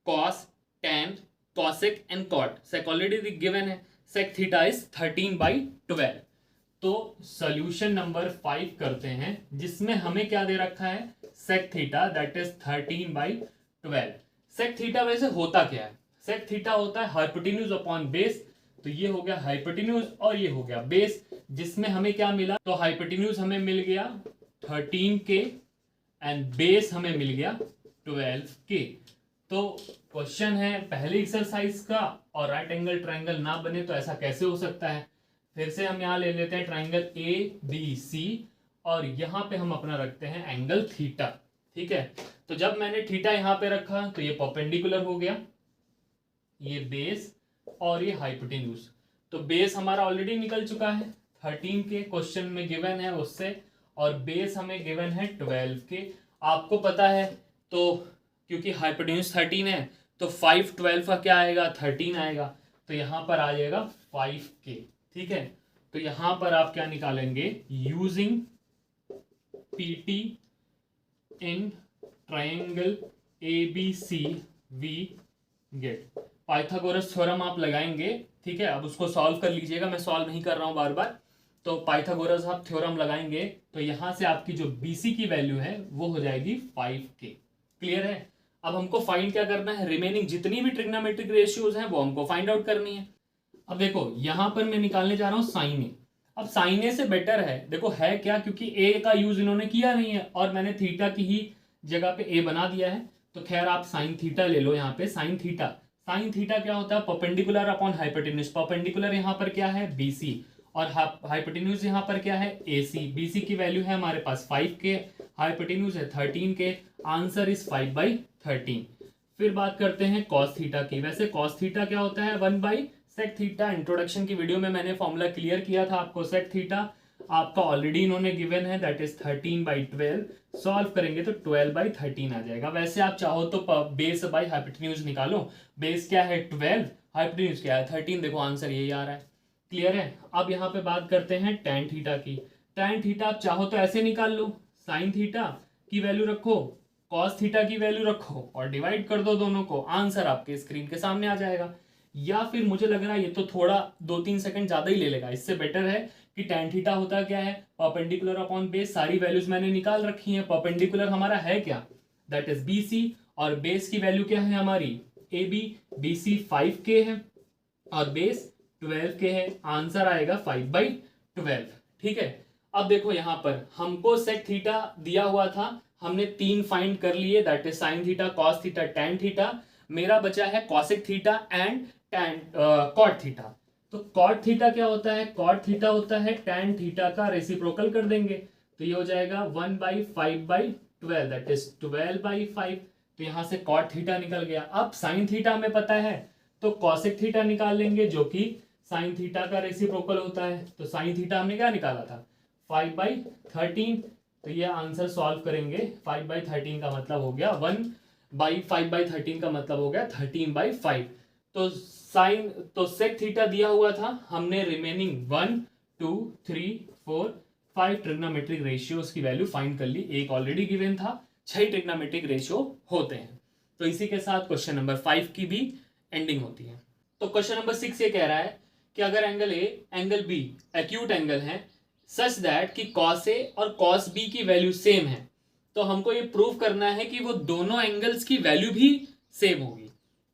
cos, tan, cosec and cot. Sec already given है, सेक थीटा इज 13/12। तो सॉल्यूशन नंबर 5 करते हैं जिसमें हमें क्या दे रखा है, sec theta that is 13/12। Sec theta वैसे होता क्या है, सेक थीटा होता है हाइपोटेन्यूज अपॉन बेस। तो ये हो गया हाइपोटेन्यूज और ये हो गया बेस, जिसमें हमें क्या मिला, तो हाइपोटेन्यूज हमें मिल गया 13k एंड बेस हमें मिल गया 12k। तो क्वेश्चन है पहले एक्सरसाइज का, और राइट एंगल ट्रायंगल ना बने तो ऐसा कैसे हो सकता है। फिर से हम यहाँ ले लेते हैं ट्रायंगल ABC और यहाँ पे हम अपना रखते हैं एंगल थीटा। ठीक है, तो जब मैंने थीटा यहाँ पे रखा तो ये परपेंडिकुलर हो गया, ये बेस और ये हाइपोटेन्यूज। तो बेस हमारा ऑलरेडी निकल चुका है 13k क्वेश्चन में गिवन है उससे, और बेस हमें गिवन है 12k। आपको पता है तो क्योंकि हाइपोटेन्यूज 13 है तो 5 12 का क्या आएगा 13 आएगा, तो यहाँ पर आ जाएगा 5k। ठीक है, तो यहाँ पर आप क्या निकालेंगे, using PT in triangle ABC we get. Pythagoras theorem आप लगाएंगे। ठीक है, अब उसको सॉल्व कर लीजिएगा, मैं सॉल्व नहीं कर रहा हूं बार बार। तो पाइथागोरस आप थ्योरम लगाएंगे तो यहां से आपकी जो BC की वैल्यू है वो हो जाएगी 5k। क्लियर है, अब हमको फाइंड क्या करना है, रिमेनिंग जितनी भी ट्रिग्नोमेट्रिक रेशियोज हैं वो हमको फाइंड आउट करनी है। अब देखो यहां पर मैं निकालने जा रहा हूं साइन ए। अब साइन ए से बेटर है, देखो है क्या, क्योंकि ए का यूज इन्होंने किया नहीं है और मैंने थीटा की ही जगह पे ए बना दिया है। तो खैर आप साइन थीटा ले लो, यहाँ पे साइन थीटा। साइन थीटा क्या होता है, परपेंडिकुलर अपॉन हाइपोटेन्यूज। परपेंडिकुलर यहाँ पर क्या है BC और हाइपोटेन्यूज यहाँ पर क्या है AC। BC की वैल्यू है हमारे पास 5k, हाइपोटेन्यूज है 13k, आंसर इज 5/13। फिर बात करते हैं कॉस थीटा की। वैसे कॉस थीटा क्या होता है 1/sec थीटा। इंट्रोडक्शन की वीडियो में मैंने फॉर्मूला क्लियर किया था आपको। sec थीटा आपका ऑलरेडी इन्होंने गिवन है दैट इज 13/12। सॉल्व करेंगे तो 12/13 आ जाएगा। वैसे आप चाहो तो बेस बाई हाइपोटेन्यूज निकालो। बेस क्या है 12, हाइपोटेन्यूज क्या है 13, देखो आंसर यही आ रहा है। क्लियर है, अब यहाँ पे बात करते हैं tan थीटा की। tan थीटा आप चाहो तो ऐसे निकाल लो, sin थीटा की वैल्यू रखो, cos थीटा की वैल्यू रखो और डिवाइड कर दो दोनों को, आंसर आपके स्क्रीन के सामने आ जाएगा। या फिर मुझे लग रहा है ये तो थोड़ा 2-3 सेकंड ज्यादा ही ले लेगा, इससे बेटर है कि tan थीटा होता क्या है, परपेंडिकुलर अपॉन बेस। सारी वैल्यूज मैंने निकाल रखी हैं। परपेंडिकुलर हमारा है क्या, दैट इज BC, और बेस की वैल्यू क्या है हमारी AB। BC 5K है और बेस 12K है। आंसर आएगा 5/12। ठीक है, अब देखो यहां पर हमको सेक थीटा दिया हुआ था, हमने 3 फाइंड कर लिए, that is sine theta, cos theta, tan theta. मेरा बचा है cosec theta and tan cot theta. तो कॉट थीटा क्या होता है, कॉट थीटा होता है टैन थीटा का रेसिप्रोकल कर देंगे, तो ये हो जाएगा 1/5/12, दैट इज 12/5। तो यहां से कॉट थीटा निकल गया। अब साइन थीटा हमें पता है, तो कॉसेक थीटा निकाल लेंगे जो कि साइन थीटा का रेसिप्रोकल होता है। तो साइन थीटा हमने क्या निकाला था, 5/13। तो ये आंसर सॉल्व करेंगे, 5/13 का मतलब हो गया 1/5/13 का मतलब हो गया 13/5। तो साइन, तो सेक थीटा दिया हुआ था, हमने रिमेनिंग 1 2 3 4 5 ट्रिग्नोमेट्रिक रेशियोज की वैल्यू फाइंड कर ली। एक ऑलरेडी गिवन था, 6 ट्रिग्नोमेट्रिक रेशियो होते हैं। तो इसी के साथ क्वेश्चन नंबर 5 की भी एंडिंग होती है। तो क्वेश्चन नंबर 6 ये कह रहा है कि अगर angle A angle B acute angle है सच दैट कि कॉस ए और कॉस बी की वैल्यू सेम है, तो हमको ये प्रूव करना है कि वो दोनों एंगल्स की वैल्यू भी सेम होगी।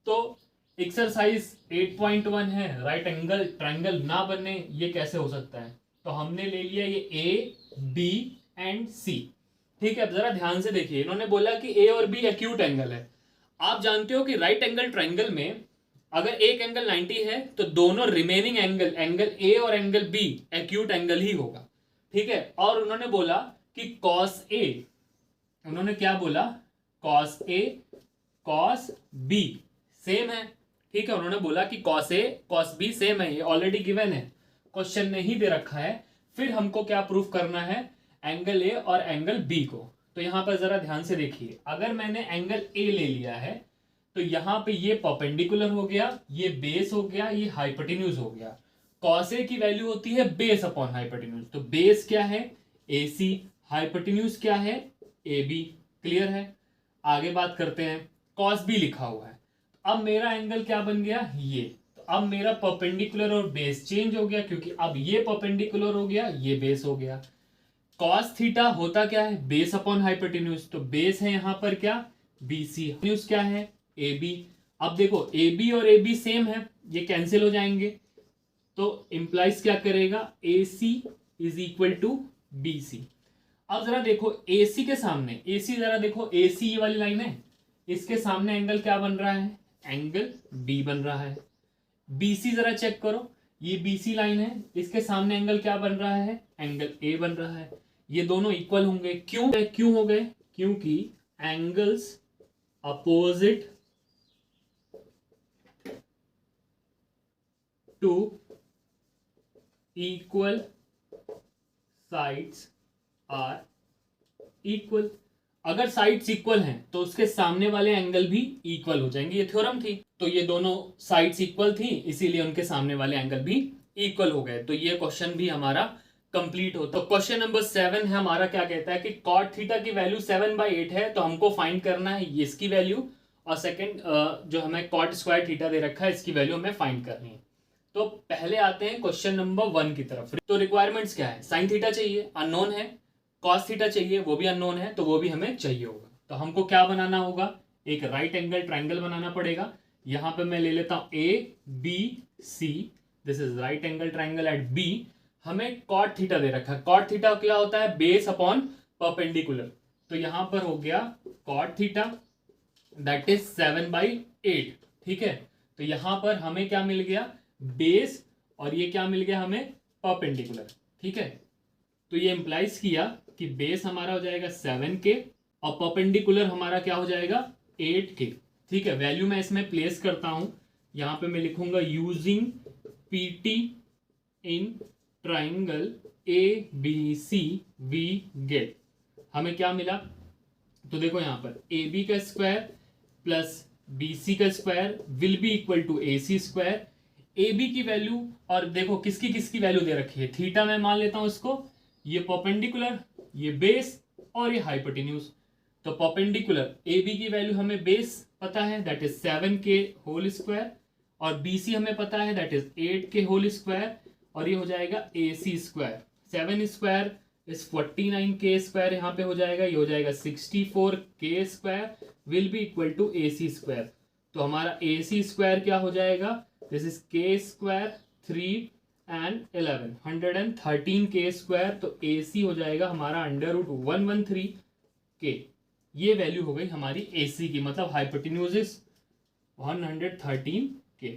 तो एक्सरसाइज 8.1 है, राइट एंगल ट्रायंगल ना बने ये कैसे हो सकता है। तो हमने ले लिया ये A B एंड C। ठीक है, अब जरा ध्यान से देखिए, इन्होंने बोला कि A और B एक्यूट एंगल है। आप जानते हो कि राइट एंगल ट्रायंगल में अगर एक एंगल 90 है तो दोनों रिमेनिंग एंगल, एंगल A और एंगल B एक्यूट एंगल ही होगा। ठीक है, और उन्होंने बोला कि कॉस A, उन्होंने क्या बोला, cos A cos B same है। ठीक है, उन्होंने बोला कि cos A cos B same है, ये ऑलरेडी गिवन है, क्वेश्चन में ही दे रखा है। फिर हमको क्या प्रूफ करना है, एंगल A और एंगल B को। तो यहां पर जरा ध्यान से देखिए, अगर मैंने एंगल A ले लिया है तो यहां पे ये परपेंडिकुलर हो गया, ये बेस हो गया, ये हाइपोटेन्यूज हो गया। कॉस A की वैल्यू होती है बेस अपॉन हाइपोटेन्यूज, तो बेस क्या है AC, हाइपोटेन्यूज क्या है AB। क्लियर है, आगे बात करते हैं। कॉस B लिखा हुआ है, अब मेरा एंगल क्या बन गया ये, तो अब मेरा परपेंडिकुलर और बेस चेंज हो गया, क्योंकि अब ये परपेंडिकुलर हो गया, ये बेस हो गया। कॉस थीटा होता क्या है, बेस अपॉन हाइपोटेन्यूज, तो बेस है यहां पर क्या BC, न्यूज क्या है AB। अब देखो AB और AB सेम है, ये कैंसिल हो जाएंगे, तो इंप्लाइज क्या करेगा AC is equal to BC। अब जरा देखो AC के सामने, AC जरा देखो, AC ये वाली लाइन है, इसके सामने एंगल क्या बन रहा है, एंगल B बन रहा है। BC जरा चेक करो, ये BC लाइन है, इसके सामने एंगल क्या बन रहा है, एंगल A बन रहा है। ये दोनों इक्वल होंगे, क्यों हो गए, क्योंकि angles opposite to equal sides are equal. अगर साइड्स इक्वल हैं तो उसके सामने वाले एंगल भी इक्वल हो जाएंगे, ये थ्योरम थी। तो ये दोनों साइड्स इक्वल थी, इसीलिए उनके सामने वाले एंगल भी इक्वल हो गए। तो ये क्वेश्चन भी हमारा कंप्लीट हो। तो क्वेश्चन नंबर 7 है हमारा, क्या कहता है कि कॉट थीटा की वैल्यू 7/8 है, तो हमको फाइंड करना है इसकी वैल्यू, और सेकंड जो हमें कॉट स्क्वायर थीटा दे रखा है इसकी वैल्यू हमें फाइंड करनी है। तो पहले आते हैं क्वेश्चन नंबर 1 की तरफ। तो रिक्वायरमेंट्स क्या है, साइन थीटा चाहिए, अननोन है, कॉस थीटा चाहिए, वो भी अननोन है, तो वो भी हमें चाहिए होगा। तो हमको क्या बनाना होगा, एक राइट एंगल ट्रायंगल बनाना पड़ेगा। यहां पे मैं ले लेता हूं ABC, this is right angle triangle eight B। हमें कॉट थीटा दे रखा है, कॉट थीटा क्या होता है, बेस अपॉन परपेंडिकुलर। तो यहां पर हो गया कॉट थीटा दैट इज 7/8। ठीक है, तो यहां पर हमें क्या मिल गया, बेस, और ये क्या मिल गया हमें, परपेंडिकुलर। ठीक है, तो ये इंप्लाइज किया कि बेस हमारा हो जाएगा 7K और परपेंडिकुलर हमारा क्या हो जाएगा 8K। ठीक है, वैल्यू मैं इसमें प्लेस करता हूं, यहां पे मैं लिखूंगा using PT in triangle ABC we get. हमें क्या मिला, तो देखो यहां पर AB का स्क्वायर प्लस BC का square will be equal to AC square. AB की वैल्यू, और देखो किसकी किसकी वैल्यू दे रखी है, थीटा मैं मान लेता हूं इसको, ये परपेंडिकुलर, ये बेस और ये हाइपोटेन्यूज। तो परपेंडिकुलर AB की वैल्यू हमें बेस पता है that is 7K whole square, और BC हमें पता है that is 8K whole square, और ये हो जाएगा ए सी स्क्वायर। 7 स्क्वायर इस 49 के स्क्वायर यहाँ पे हो जाएगा, ये हो जाएगा 64 के square will be equal to A C square. तो हमारा ए सी स्क्वायर क्या हो जाएगा, this is K square 3 and 11 113 के स्क्वायर। तो ए सी हो जाएगा हमारा √113 के। ये वैल्यू हो गई हमारी ए सी की, मतलब हाइपोटेन्यूज इज 113 के।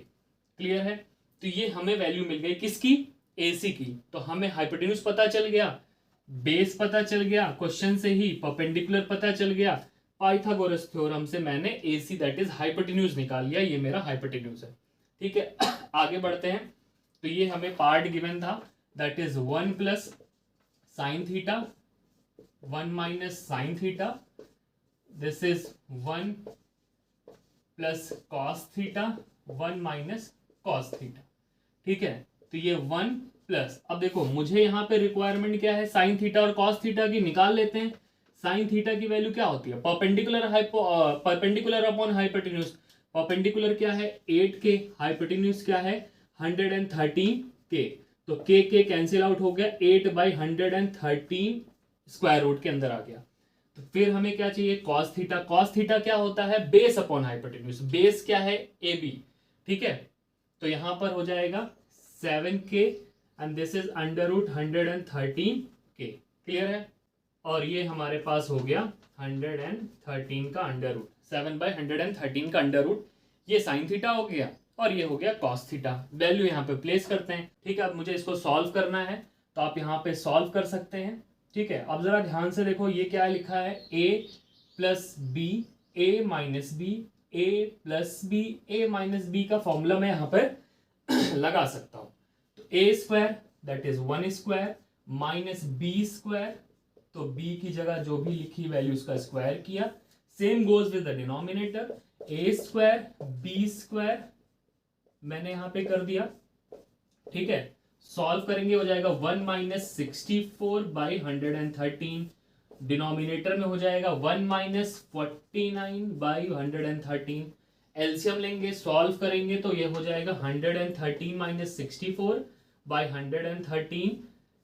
क्लियर है। तो ये हमें वैल्यू मिल गई किसकी, एसी की। तो हमें हाइपोटेन्यूज पता चल गया, बेस पता चल गया, क्वेश्चन से ही परपेंडिकुलर पता चल गया, पाइथागोरस थ्योरम से मैंने एसी दैट इज हाइपोटेन्यूज निकाल लिया, ये मेरा हाइपोटेन्यूज है। ठीक है, आगे बढ़ते हैं। तो ये हमें पार्ट गिवन था that is 1 plus sine theta 1 minus sine theta, this is 1 plus cos theta 1 minus cos theta. ठीक है, तो ये 1 प्लस, अब देखो मुझे यहाँ पे रिक्वायरमेंट क्या है, साइन थीटा और कॉस थीटा की निकाल लेते हैं। साइन थीटा की वैल्यू क्या होती है, परपेंडिकुलर अपॉन हाइपोटेन्यूज। परपेंडिकुलर क्या है 8 के, हाइपोटेन्यूज क्या है 113 के। तो के कैंसिल आउट हो गया, 8/113 स्क्वायर रूट के अंदर आ गया। तो फिर हमें क्या चाहिए, कॉस थीटा। कॉस थीटा क्या होता है, बेस अपॉन हाइपोटेन्यूज। बेस क्या है ए बी। ठीक है, तो यहां पर हो जाएगा 7k एंड दिस इज √113 के। क्लियर है। और ये हमारे पास हो गया 113 का अंडर रूट, 7/113 का अंडर रूट। ये साइन थीटा हो गया और ये हो गया कॉस थीटा। वैल्यू यहाँ पे प्लेस करते हैं। ठीक है, अब मुझे इसको सॉल्व करना है तो आप यहाँ पे सॉल्व कर सकते हैं। ठीक है, अब जरा ध्यान से देखो, ये क्या लिखा है, a plus B A minus B, A plus B A minus B का फॉर्मूला मैं यहाँ पर लगा सकता हूँ। तो A square that is 1 square minus B square, तो b की जगह जो भी लिखी वैल्यू उसका स्क्वायर किया। Same goes with the denominator, A square B square मैंने यहां पे कर दिया। ठीक है, सॉल्व करेंगे हो जाएगा 1 माइनस 64/113, डिनोमिनेटर में हो जाएगा 1 माइनस 49/113। एलसीएम लेंगे, सॉल्व करेंगे तो ये हो जाएगा 113 माइनस 64/113,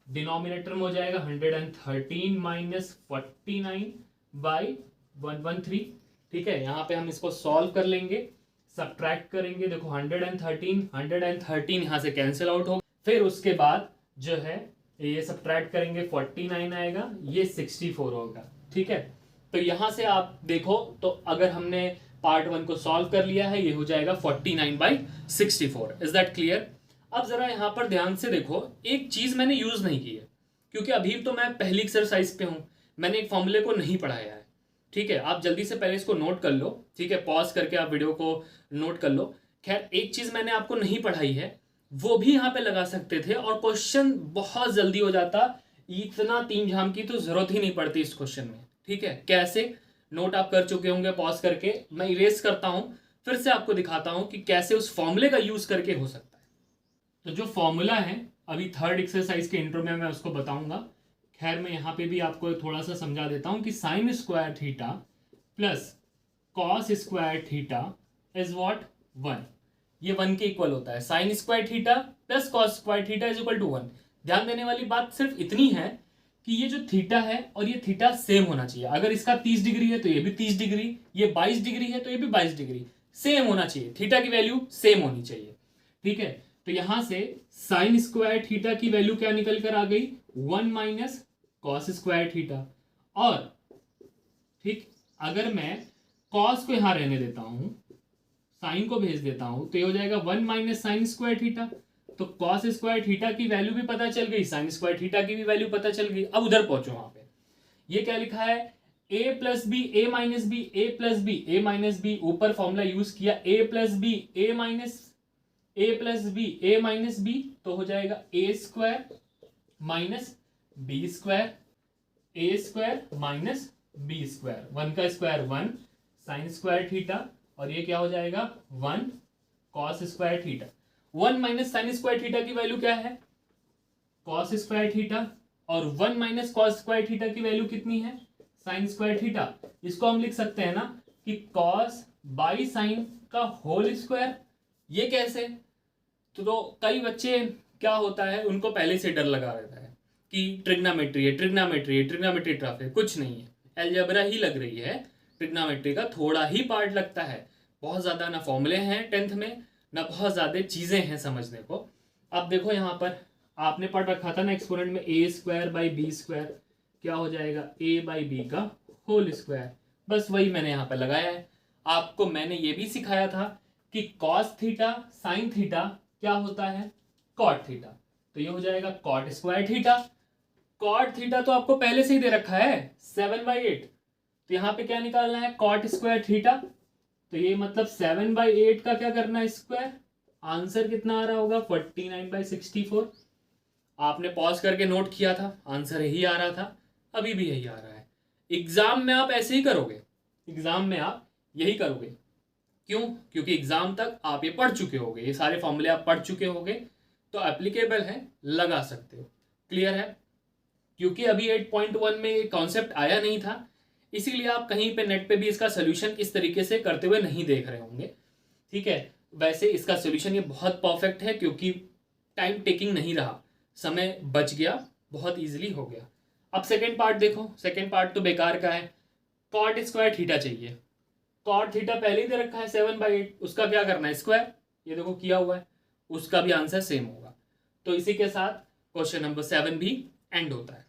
डिनोमिनेटर में हो जाएगा 113 माइनस 49/113। ठीक है, यहाँ पे हम इसको सॉल्व कर लेंगे, सब्ट्रैक्ट करेंगे। देखो 113 यहाँ से कैंसिल आउट होगा। फिर उसके बाद जो है ये सब्ट्रैक्ट करेंगे 49 आएगा, ये 64 होगा। ठीक है, तो यहाँ से आप देखो तो अगर हमने पार्ट 1 को सॉल्व कर लिया है, ये हो जाएगा 49/64। Is that clear. अब जरा यहाँ पर ध्यान से देखो, एक चीज मैंने यूज नहीं की है क्योंकि अभी तो मैं पहली एक्सरसाइज पे हूं, मैंने एक फॉर्मूले को नहीं पढ़ाया है। ठीक है, आप जल्दी से पहले इसको नोट कर लो। ठीक है, पॉज करके आप वीडियो को नोट कर लो। खैर, एक चीज मैंने आपको नहीं पढ़ाई है, वो भी यहाँ पे लगा सकते थे और क्वेश्चन बहुत जल्दी हो जाता, इतना तीन झाम की तो जरूरत ही नहीं पड़ती इस क्वेश्चन में। ठीक है, कैसे, नोट आप कर चुके होंगे पॉज करके। मैं इरेज करता हूं, फिर से आपको दिखाता हूं कि कैसे उस फॉर्मूले का यूज करके हो सकता है। तो जो फॉर्मूला है अभी थर्ड एक्सरसाइज के इंट्रो में मैं उसको बताऊंगा। खैर, मैं यहाँ पे भी आपको थोड़ा सा समझा देता हूं कि sine square theta plus cos square theta is what 1। ये 1 के इक्वल होता है। Sine square theta plus cos square theta is equal to 1। ध्यान देने वाली बात सिर्फ इतनी है कि ये जो थीटा है और ये थीटा सेम होना चाहिए। अगर इसका 30 डिग्री है तो ये भी 30 डिग्री, ये 22 डिग्री है तो ये भी 22 डिग्री, सेम होना चाहिए। थीटा की वैल्यू सेम होनी चाहिए। ठीक है, तो यहां से साइन स्क्वायर थीटा की वैल्यू क्या निकल कर आ गई, 1 माइनस कॉस स्क्वायर थीटा। और ठीक, अगर मैं कॉस को यहां रहने देता हूं, साइन को भेज देता हूं, तो ये हो जाएगा 1 माइनस साइन स्क्वायर थीटा। तो कॉस स्क्वायर थीटा की वैल्यू भी पता चल गई, साइन स्क्वायर थीटा की भी वैल्यू पता चल गई। अब उधर पहुंचो, वहां पे ये क्या लिखा है, a plus B A minus B, A plus B A minus B, ऊपर फॉर्मूला यूज किया a plus B A minus B, तो हो जाएगा A square minus B square, A square minus B square. 1 का स्क्वायर 1 साइन स्क्वायर थीटा, और ये क्या हो जाएगा 1 cos square theta. 1 minus sign square theta की वैल्यू क्या है, कॉस स्क्वायर थीटा, और 1 माइनस कॉस स्क्वायर थीटा की वैल्यू कितनी है, साइन स्क्वायर थीटा। इसको हम लिख सकते हैं ना कि कॉस बाई साइन का होल स्क्वायर। ये कैसे, तो कई बच्चे क्या होता है, उनको पहले से डर लगा रहता है कि ट्रिग्नोमेट्री है, ट्रिग्नोमेट्री है, ट्रिग्नोमेट्री टफ है। कुछ नहीं है, अलजेब्रा ही लग रही है। ट्रिग्नोमेट्री का थोड़ा ही पार्ट लगता है, बहुत ज़्यादा ना फॉर्मूले हैं 10th में, ना बहुत ज़्यादा चीज़ें हैं समझने को। अब देखो यहाँ पर आपने पढ़ रखा था ना एक्सपोनेंट में, ए स्क्वायर बाई बी स्क्वायर क्या हो जाएगा, ए बाई बी का होल स्क्वायर। बस वही मैंने यहाँ पर लगाया है। आपको मैंने ये भी सिखाया था कि कॉस थीटा साइन थीटा क्या होता है, कॉट थीटा। तो ये हो जाएगा cot square theta. Cot theta तो आपको पहले से ही दे रखा है 7/8, तो यहाँ पे क्या निकालना है, कॉट स्क्वायर थीटा। तो ये मतलब 7/8 का क्या करना है, स्क्वायर। आंसर कितना आ रहा होगा, 49/64। आपने पॉज करके नोट किया था, आंसर यही आ रहा था, अभी भी यही आ रहा है। एग्जाम में आप ऐसे ही करोगे, एग्जाम में आप यही करोगे। क्यों, क्योंकि एग्जाम तक आप ये पढ़ चुके होगे, ये सारे फॉर्मूले आप पढ़ चुके होगे, तो एप्लीकेबल है, लगा सकते हो। क्लियर है, क्योंकि अभी 8.1 में कॉन्सेप्ट आया नहीं था, इसीलिए आप कहीं पे नेट पे भी इसका सोल्यूशन इस तरीके से करते हुए नहीं देख रहे होंगे। ठीक है, वैसे इसका सोल्यूशन ये बहुत परफेक्ट है, क्योंकि टाइम टेकिंग नहीं रहा, समय बच गया, बहुत इजीली हो गया। अब सेकेंड पार्ट देखो, सेकेंड पार्ट तो बेकार का है। कॉट स्क्वायर थीटा चाहिए। कॉट थीटा पहले ही दे रखा है 7/8, उसका क्या करना है, स्क्वायर। ये देखो किया हुआ है, उसका भी आंसर सेम होगा। तो इसी के साथ क्वेश्चन नंबर 7 भी एंड होता है।